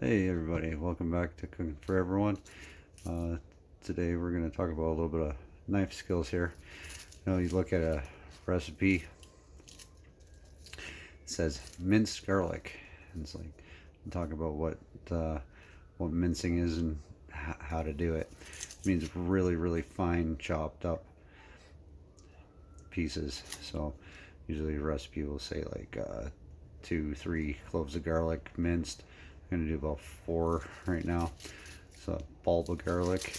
Hey everybody, welcome back to Cooking for Everyone. Uh, Today we're going to talk about a little bit of knife skills here. You look at a recipe, it says minced garlic, and it's like talk about what mincing is and how to do it. It means really fine chopped up pieces. So usually a recipe will say like 2-3 cloves of garlic minced. I'm going to do about 4 right now. So a bulb of garlic.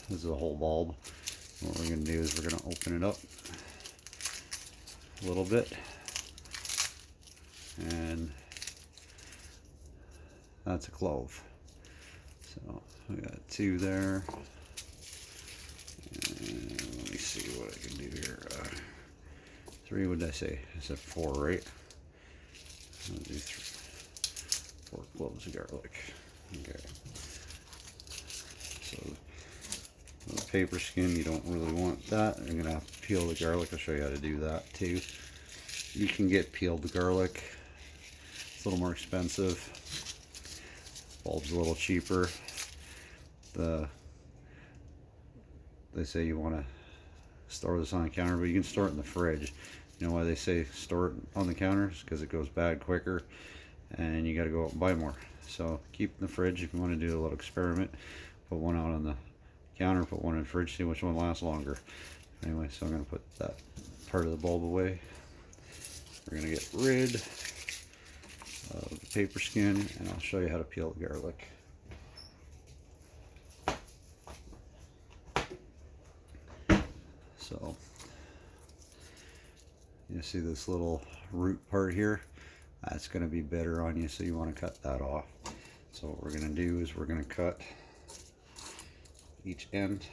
This is a whole bulb. What we're going to do is we're going to open it up a little bit, and that's a clove. So we got 2 there. And let me see what I can do here. 3, what did I say? I said 4, right? I'll do 4 cloves of garlic. Okay. So the paper skin, you don't really want that. I'm gonna have to peel the garlic. I'll show you how to do that too. You can get peeled garlic. It's a little more expensive. Bulb's a little cheaper. They say you want to store this on the counter, but you can store it in the fridge. You know why they say store it on the counters? Because it goes bad quicker, and you got to go out and buy more. So keep it in the fridge if you want to do a little experiment. Put one out on the counter, put one in the fridge, see which one lasts longer. Anyway, so I'm going to put that part of the bulb away. We're going to get rid of the paper skin, and I'll show you how to peel the garlic. So you see this little root part here? That's going to be bitter on you, so you want to cut that off. So what we're going to do is we're going to cut each end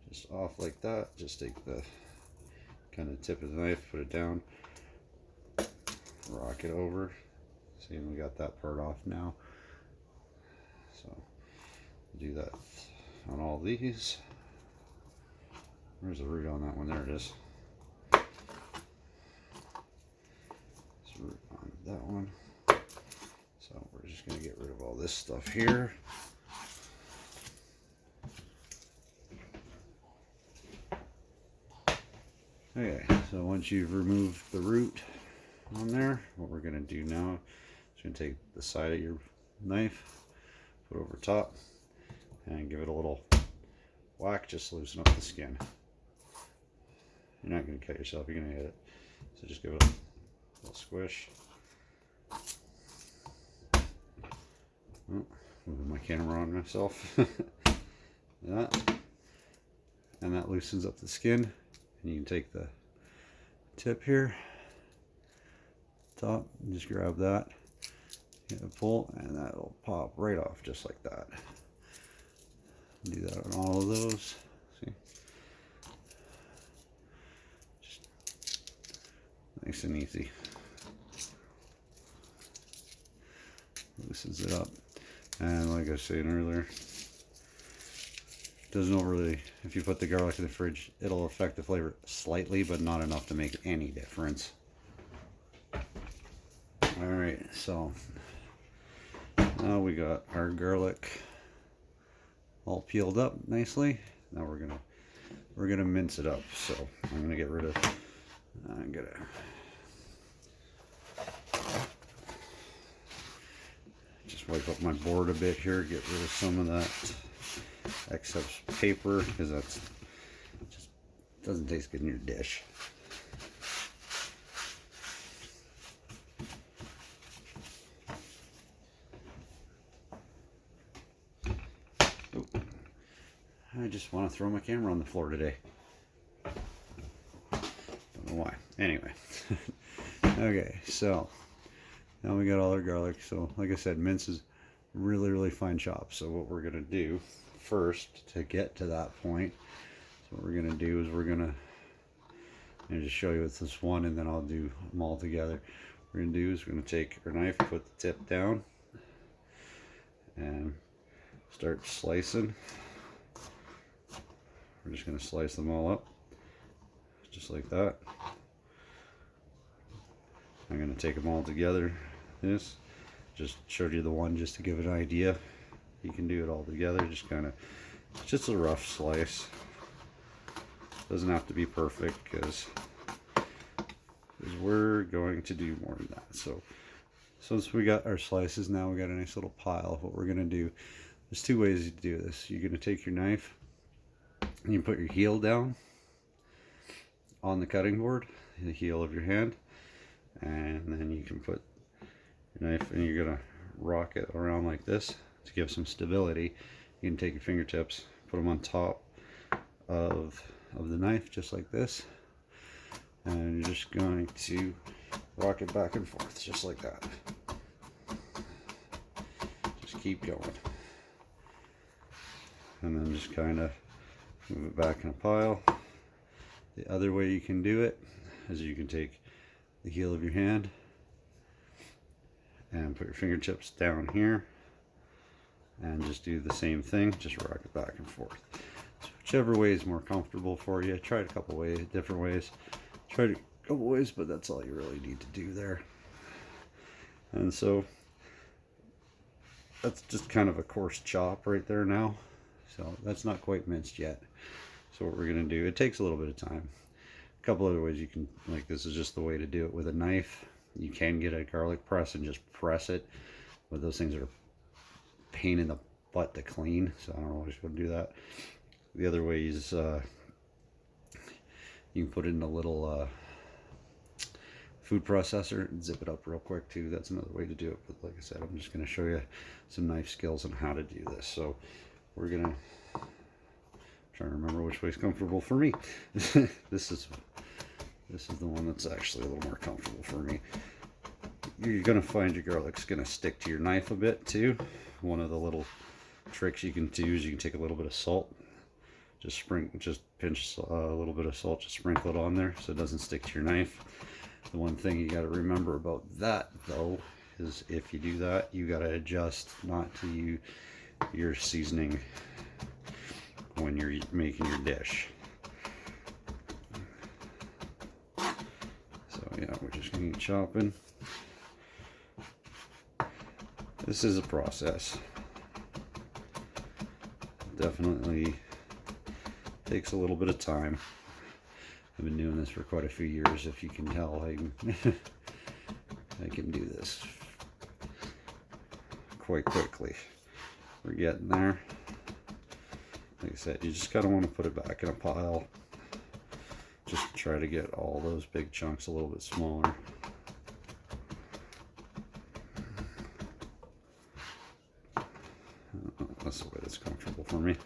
just off like that. Just take the kind of tip of the knife, put it down, rock it over. See, we got that part off now. So do that on all these. Where's the root on that one? There it is. There's root on that one. So we're just going to get rid of all this stuff here. Okay, so once you've removed the root on there, what we're going to do now is going to take the side of your knife, put it over top, and give it a little whack, just to loosen up the skin. You're not going to cut yourself, you're going to hit it. So just give it a little squish. Oh, moving my camera on myself. That. And that loosens up the skin. And you can take the tip here, top, and just grab that, hit a pull, and that'll pop right off just like that. Do that on all of those. See? Just nice and easy. Loosens it up. And like I was saying earlier, doesn't overly, if you put the garlic in the fridge, it'll affect the flavor slightly, but not enough to make any difference. Alright, so now we got our garlic all peeled up nicely. Now we're gonna mince it up. So I'm gonna get rid of, I'm gonna just wipe up my board a bit here, get rid of some of that excess paper, because that's just doesn't taste good in your dish. Oh, I just want to throw my camera on the floor today. Don't know why. Anyway. Okay, so now we got all our garlic. So like I said, mince is really fine chopped. So what we're gonna do first to get to that point, so what we're gonna do is we're gonna just show you with this one, and then I'll do them all together. What we're gonna do is we're gonna take our knife, put the tip down, and start slicing. We're just gonna slice them all up just like that. I'm gonna take them all together, this just showed you the one just to give an idea. You can do it all together, just kind of, just a rough slice. Doesn't have to be perfect because we're going to do more than that. So since we got our slices, now we got a nice little pile. What we're going to do, there's two ways to do this. You're going to take your knife and you put your heel down on the cutting board, the heel of your hand, and then you can put your knife and you're going to rock it around like this to give some stability. You can take your fingertips, put them on top of the knife just like this, and you're just going to rock it back and forth just like that. Just keep going, and then just kind of move it back in a pile. The other way you can do it is you can take the heel of your hand and put your fingertips down here and just do the same thing, just rock it back and forth. So whichever way is more comfortable for you. Try it a couple ways, different ways. Try it a couple ways, but that's all you really need to do there. And so that's just kind of a coarse chop right there now. So that's not quite minced yet. So what we're going to do, it takes a little bit of time. A couple other ways you can, like this is just the way to do it with a knife. You can get a garlic press and just press it, but those things are a pain in the butt to clean, so I don't always want to do that. The other way is you can put it in a little food processor and zip it up real quick too. That's another way to do it, but like I said, I'm just going to show you some knife skills on how to do this. So we're going to try to remember which way is comfortable for me. This is the one that's actually a little more comfortable for me. You're going to find your garlic's going to stick to your knife a bit too. One of the little tricks you can do is you can take a little bit of salt, just pinch a little bit of salt, just sprinkle it on there so it doesn't stick to your knife. The one thing you got to remember about that though is if you do that, you got to adjust not to your seasoning when you're making your dish. So yeah, we're just going to keep chopping. This is a process. Definitely takes a little bit of time. I've been doing this for quite a few years. If you can tell, I can do this quite quickly. We're getting there. Like I said, you just gotta want to put it back in a pile. Just try to get all those big chunks a little bit smaller. That's the way that's comfortable for me.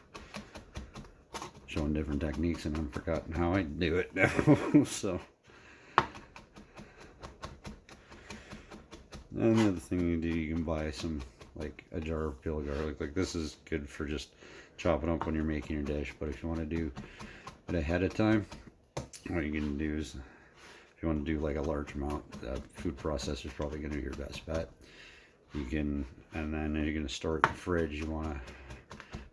Showing different techniques and I'm forgotten how I do it now. So, and the other thing you do, you can buy some, like a jar of peeled garlic. Like this is good for just chopping up when you're making your dish. But if you want to do it ahead of time, what you can do is, if you want to do like a large amount, food processor is probably going to be your best bet. You can, and then you're going to store it in the fridge. You want to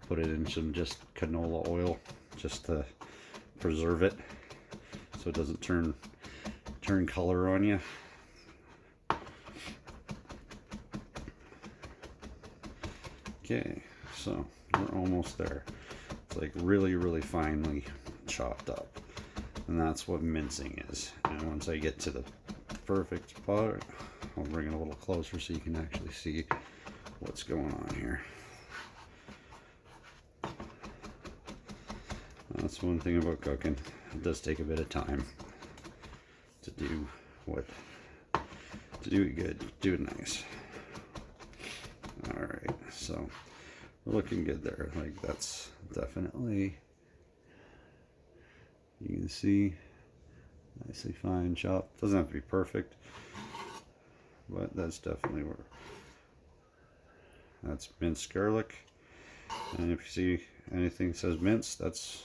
put it in some just canola oil just to preserve it so it doesn't turn color on you. Okay, so we're almost there. It's like really finely chopped up, and that's what mincing is. And once I get to the perfect spot, I'll bring it a little closer so you can actually see what's going on here. That's one thing about cooking. It does take a bit of time to do it good, do it nice. Alright, so we're looking good there. Like that's definitely, you can see, nicely fine chopped. Doesn't have to be perfect, but that's definitely where, that's minced garlic. And if you see anything that says mince, that's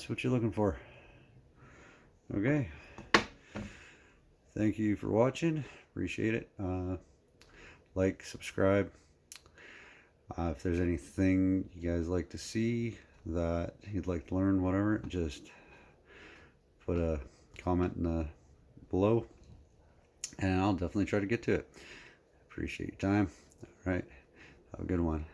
what you're looking for. Okay, thank you for watching, appreciate it. Like, subscribe. If there's anything you guys like to see that you'd like to learn, whatever, just put a comment in the below and I'll definitely try to get to it. appreciate your time. All right. Have a good one.